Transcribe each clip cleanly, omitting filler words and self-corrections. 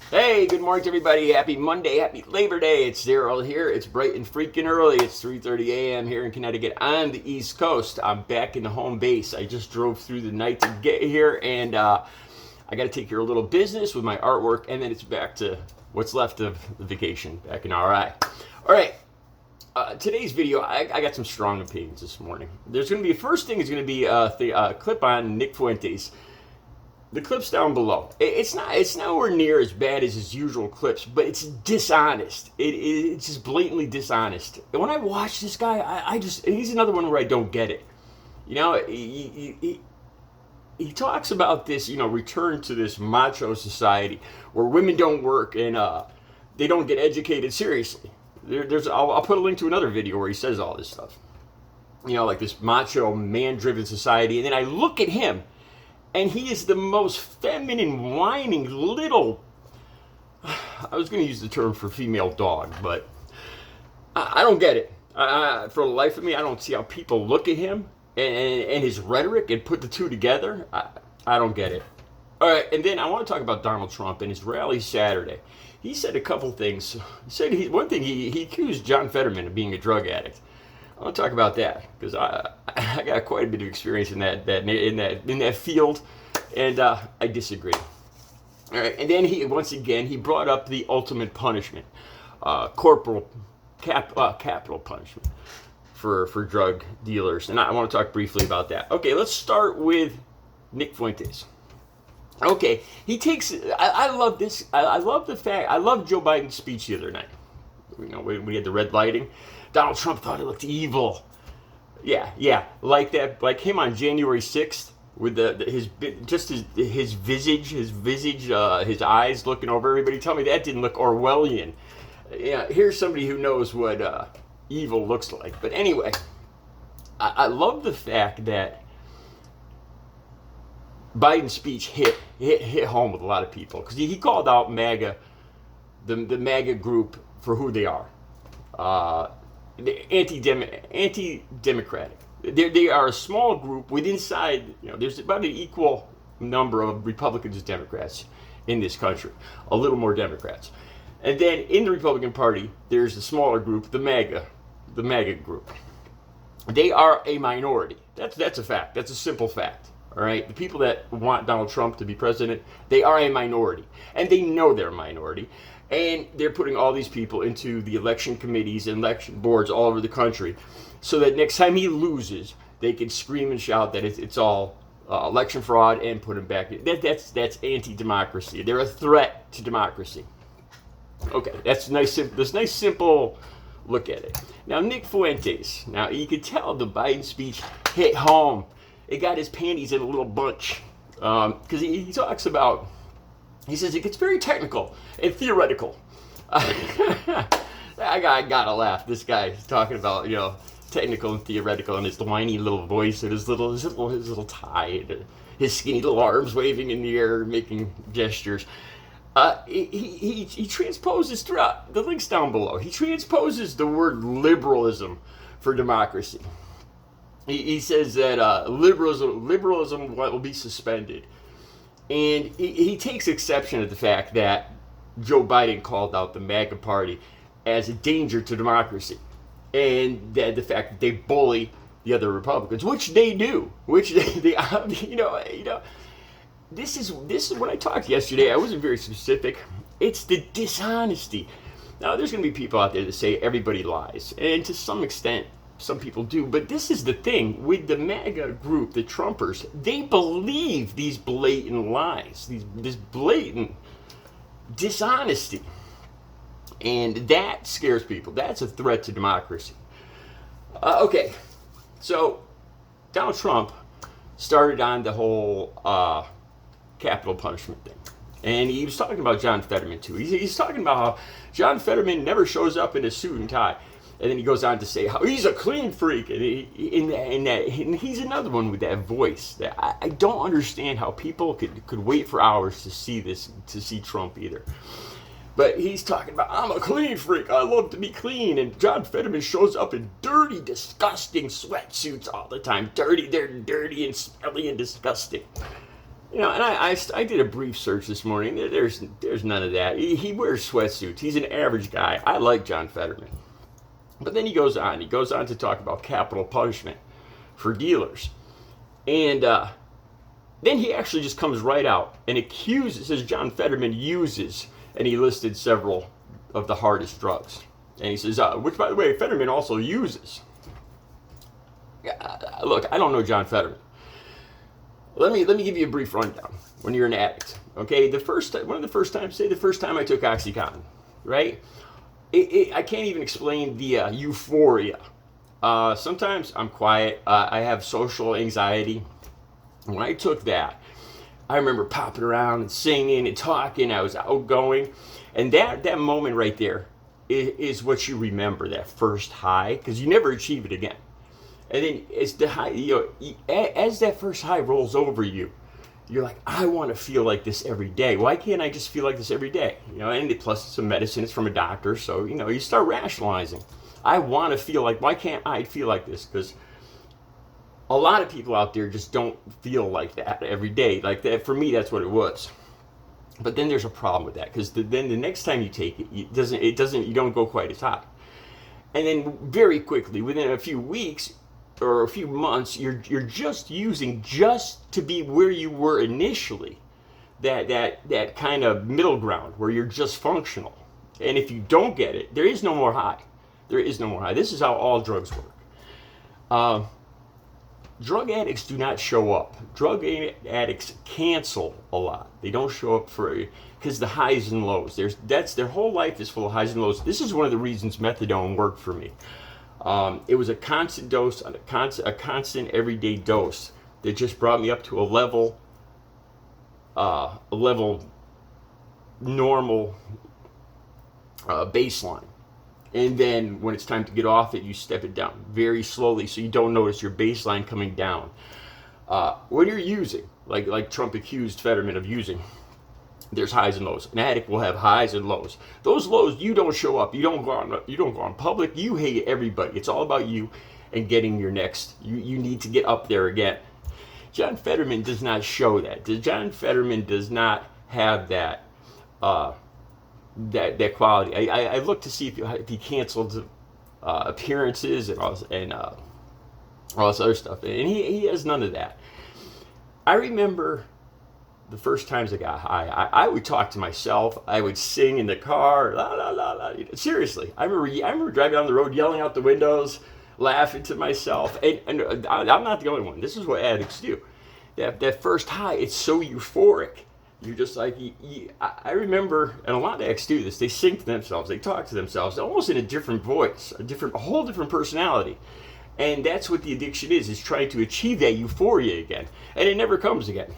Hey, good morning to everybody. Happy Monday. Happy Labor Day. It's Daryl here. It's bright and freaking early. It's 3:30 a.m. here in Connecticut on the East Coast. I'm back in the home base. I just drove through the night to get here, and I got to take care of a little business with my artwork, and then it's back to what's left of the vacation back in RI. All right. Today's video, I got some strong opinions this morning. There's going to be, first thing is going to be a clip on Nick Fuentes. The clip's down below. It's nowhere near as bad as his usual clips, but it's dishonest. It's just blatantly dishonest. And when I watch this guy, he's another one where I don't get it. You know, he talks about this, return to this macho society where women don't work and they don't get educated seriously. I'll put a link to another video where he says all this stuff. Like this macho, man-driven society. And then I look at him, and he is the most feminine, whining little, I was going to use the term for female dog, but I don't get it. For the life of me, I don't see how people look at him and his rhetoric and put the two together. I don't get it. All right, and then I want to talk about Donald Trump and his rally Saturday. He said a couple things. One thing, he accused John Fetterman of being a drug addict. I want to talk about that because I got quite a bit of experience in that field, and I disagree. All right, and then he brought up the ultimate punishment, capital punishment for drug dealers, and I want to talk briefly about that. Okay, let's start with Nick Fuentes. Okay, he takes. I love this. I love the fact. I love Joe Biden's speech the other night. When we had the red lighting. Donald Trump thought it looked evil. Yeah, like that, like him on January 6th with his visage, his eyes looking over everybody. Tell me that didn't look Orwellian. Yeah, here's somebody who knows what evil looks like. But anyway, I love the fact that Biden's speech hit home with a lot of people because he called out MAGA, the MAGA group for who they are. Anti-democratic. They are a small group inside. There's about an equal number of Republicans and Democrats in this country. A little more Democrats, and then in the Republican Party, there's a smaller group, the MAGA group. They are a minority. That's a fact. That's a simple fact. All right, the people that want Donald Trump to be president, they are a minority, and they know they're a minority. And they're putting all these people into the election committees and election boards all over the country so that next time he loses, they can scream and shout that it's all election fraud and put him back. That's anti-democracy. They're a threat to democracy. Okay, that's nice. This nice, simple look at it. Now, Nick Fuentes. Now, you could tell the Biden speech hit home. It got his panties in a little bunch because he talks about. He says it gets very technical and theoretical. I gotta laugh. This guy is talking about technical and theoretical, and his whiny little voice and his little tie, and his skinny little arms waving in the air, making gestures. He transposes throughout the links down below. He transposes the word liberalism for democracy. He says that liberalism will be suspended. And he takes exception to the fact that Joe Biden called out the MAGA party as a danger to democracy, and that the fact that they bully the other Republicans, which they do, This is what I talked yesterday. I wasn't very specific. It's the dishonesty. Now, there's going to be people out there that say everybody lies, and to some extent, some people do, but this is the thing with the MAGA group, the Trumpers. They believe these blatant lies, this blatant dishonesty, and that scares people. That's a threat to democracy. Okay, so Donald Trump started on the whole capital punishment thing, and he was talking about John Fetterman too. He's talking about how John Fetterman never shows up in a suit and tie. And then he goes on to say how he's a clean freak, and he's another one with that voice. That I don't understand how people could wait for hours to see Trump either. But he's talking about, I'm a clean freak. I love to be clean. And John Fetterman shows up in dirty, disgusting sweatsuits all the time. They're dirty and smelly and disgusting. You know, and I did a brief search this morning. There's none of that. He wears sweatsuits. He's an average guy. I like John Fetterman. But then he goes on. He goes on to talk about capital punishment for dealers. And then he actually just comes right out and says John Fetterman uses, and he listed several of the hardest drugs. And he says, which, by the way, Fetterman also uses. Look, I don't know John Fetterman. Let me give you a brief rundown. When you're an addict, okay, the first time I took OxyContin, right? I can't even explain the euphoria. Sometimes I'm quiet. I have social anxiety. When I took that, I remember popping around and singing and talking. I was outgoing, and that moment right there is what you remember. That first high, because you never achieve it again. And then as the high, as that first high rolls over you, you're like, I want to feel like this every day. Why can't I just feel like this every day? And plus it's a medicine, it's from a doctor, so you start rationalizing. I want to feel like, why can't I feel like this? Because a lot of people out there just don't feel like that every day. Like that, for me, that's what it was. But then there's a problem with that, because then the next time you take it, you don't go quite as high. And then very quickly, within a few weeks or a few months, you're just using just to be where you were initially, that kind of middle ground where you're just functional. And if you don't get it, there is no more high. There is no more high. This is how all drugs work. Drug addicts do not show up. Drug addicts cancel a lot. They don't show up because the highs and lows. Their whole life is full of highs and lows. This is one of the reasons methadone worked for me. It was a constant dose, a constant everyday dose that just brought me up to a level normal baseline. And then when it's time to get off it, you step it down very slowly so you don't notice your baseline coming down. When you're using, like Trump accused Fetterman of using, there's highs and lows. An addict will have highs and lows. Those lows, you don't show up. You don't go on public. You hate everybody. It's all about you and getting your next. You need to get up there again. John Fetterman does not show that. John Fetterman does not have that that quality. I looked to see if he canceled appearances and all this other stuff, and he has none of that. I remember the first times I got high, I would talk to myself. I would sing in the car, la la la la. Seriously, I remember driving down the road, yelling out the windows, laughing to myself. And I'm not the only one. This is what addicts do. That first high, it's so euphoric. You're just like, I remember, and a lot of addicts do this. They sing to themselves. They talk to themselves, almost in a different voice, a whole different personality. And that's what the addiction is trying to achieve that euphoria again. And it never comes again.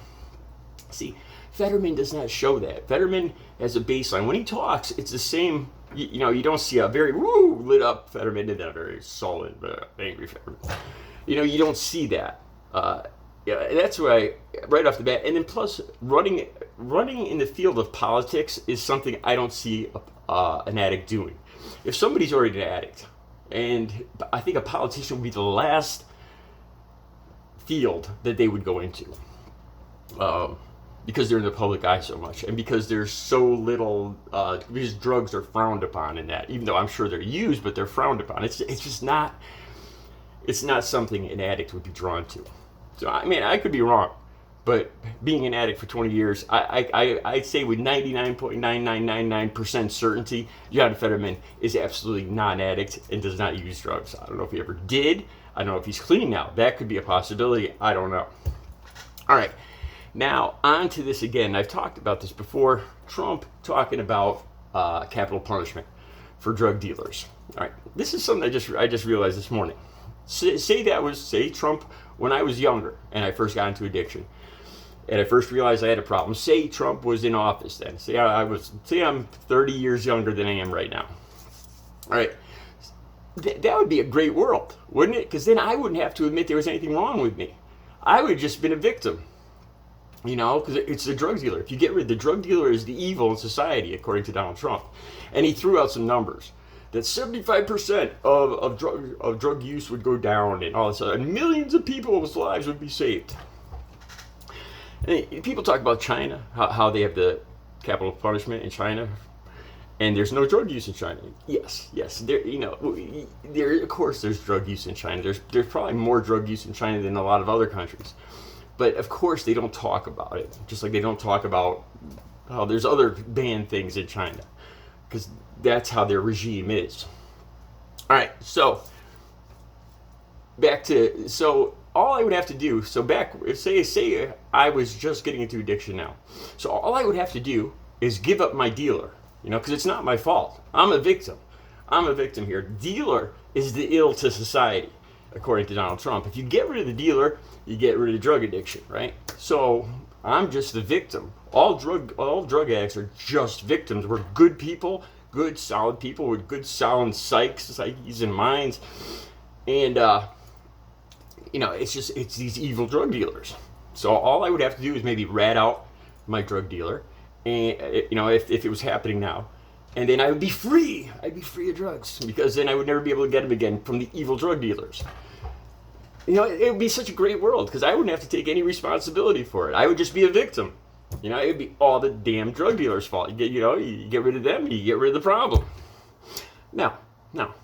See, Fetterman does not show that. Fetterman has a baseline. When he talks, it's the same. You don't see a very lit up Fetterman and then a very sullen, angry Fetterman. You don't see that. That's why right off the bat. And then plus, running in the field of politics is something I don't see an addict doing. If somebody's already an addict, and I think a politician would be the last field that they would go into. Because they're in the public eye so much, and because there's so little, because drugs are frowned upon in that, even though I'm sure they're used, but they're frowned upon. It's just not, it's not something an addict would be drawn to. So, I mean, I could be wrong, but being an addict for 20 years, I'd say with 99.9999% certainty, John Fetterman is absolutely not an addict and does not use drugs. I don't know if he ever did. I don't know if he's clean now. That could be a possibility. I don't know. All right. Now, on to this again. I've talked about this before. Trump talking about capital punishment for drug dealers. All right, this is something I just realized this morning. Say Trump when I was younger and I first got into addiction, and I first realized I had a problem. Say Trump was in office then. Say I'm 30 years younger than I am right now. All right, that would be a great world, wouldn't it? Because then I wouldn't have to admit there was anything wrong with me. I would have just been a victim. Because it's the drug dealer. If you get rid of the drug dealer, is the evil in society, according to Donald Trump. And he threw out some numbers that 75% of drug use would go down and all this other, and millions of people's lives would be saved. And people talk about China, how they have the capital punishment in China, and there's no drug use in China. Yes, there, there, of course there's drug use in China. There's probably more drug use in China than a lot of other countries. But of course they don't talk about it, just like they don't talk about how there's other banned things in China, because that's how their regime is. All right, so all I would have to do, say I was just getting into addiction now. So all I would have to do is give up my dealer, because it's not my fault. I'm a victim. I'm a victim here. Dealer is the ill to society, according to Donald Trump. If you get rid of the dealer, you get rid of drug addiction, right? So I'm just the victim. All drug addicts are just victims. We're good people, good solid people with good sound psyches and minds, and it's these evil drug dealers. So all I would have to do is maybe rat out my drug dealer, and if it was happening now, and then I would be free. I'd be free of drugs, because then I would never be able to get them again from the evil drug dealers. It would be such a great world, because I wouldn't have to take any responsibility for it. I would just be a victim. It would be all the damn drug dealers' fault. You get rid of them, you get rid of the problem. No,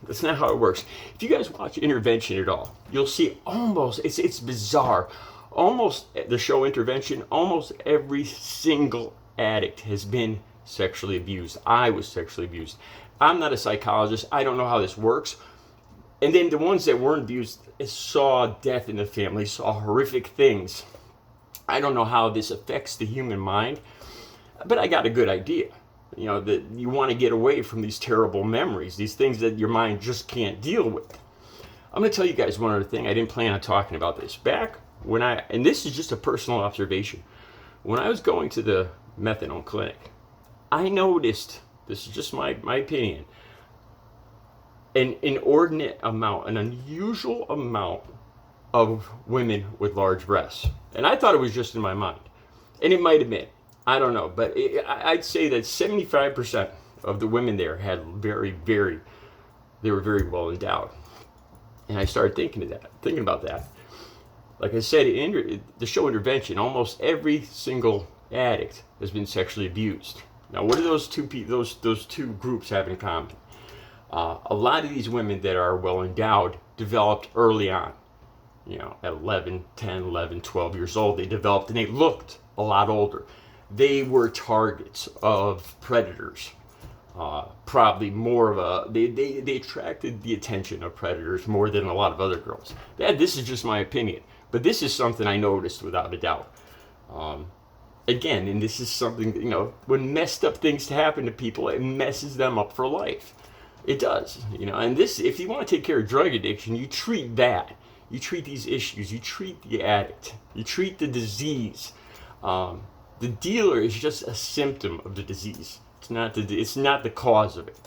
that's not how it works. If you guys watch Intervention at all, you'll see it's bizarre. Almost the show Intervention, almost every single addict has been sexually abused. I was sexually abused. I'm not a psychologist. I don't know how this works. And then the ones that weren't abused saw death in the family, saw horrific things. I don't know how this affects the human mind, but I got a good idea. That you want to get away from these terrible memories, these things that your mind just can't deal with. I'm going to tell you guys one other thing. I didn't plan on talking about this. Back when and this is just a personal observation, when I was going to the methadone clinic, I noticed, this is just my opinion, an inordinate amount, an unusual amount of women with large breasts. And I thought it was just in my mind. And it might have been. I don't know. But I'd say that 75% of the women there had they were very well endowed. And I started thinking about that. Like I said, in the show Intervention, almost every single addict has been sexually abused. Now, what do those two groups have in common? A lot of these women that are well endowed developed early on. At 10, 11, 12 years old, they developed, and they looked a lot older. They were targets of predators. Probably more of they attracted the attention of predators more than a lot of other girls. This is just my opinion, but this is something I noticed without a doubt. Again, and this is something, when messed up things happen to people, it messes them up for life. It does, and if you want to take care of drug addiction, you treat that. You treat these issues. You treat the addict. You treat the disease. The dealer is just a symptom of the disease. It's not the cause of it.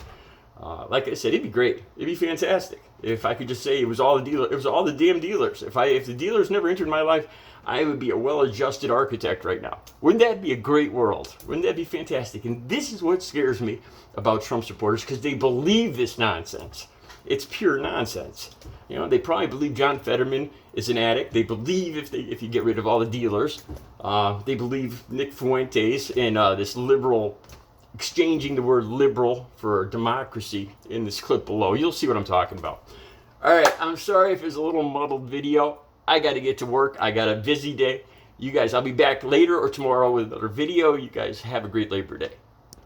Like I said, it'd be great. It'd be fantastic if I could just say it was all the damn dealers. If the dealers never entered my life, I would be a well-adjusted architect right now. Wouldn't that be a great world? Wouldn't that be fantastic? And this is what scares me about Trump supporters, because they believe this nonsense. It's pure nonsense. They probably believe John Fetterman is an addict. They believe if you get rid of all the dealers, they believe Nick Fuentes and this liberal, exchanging the word liberal for democracy in this clip below. You'll see what I'm talking about. All right, I'm sorry if it's a little muddled video. I got to get to work. I got a busy day. You guys, I'll be back later or tomorrow with another video. You guys have a great Labor Day.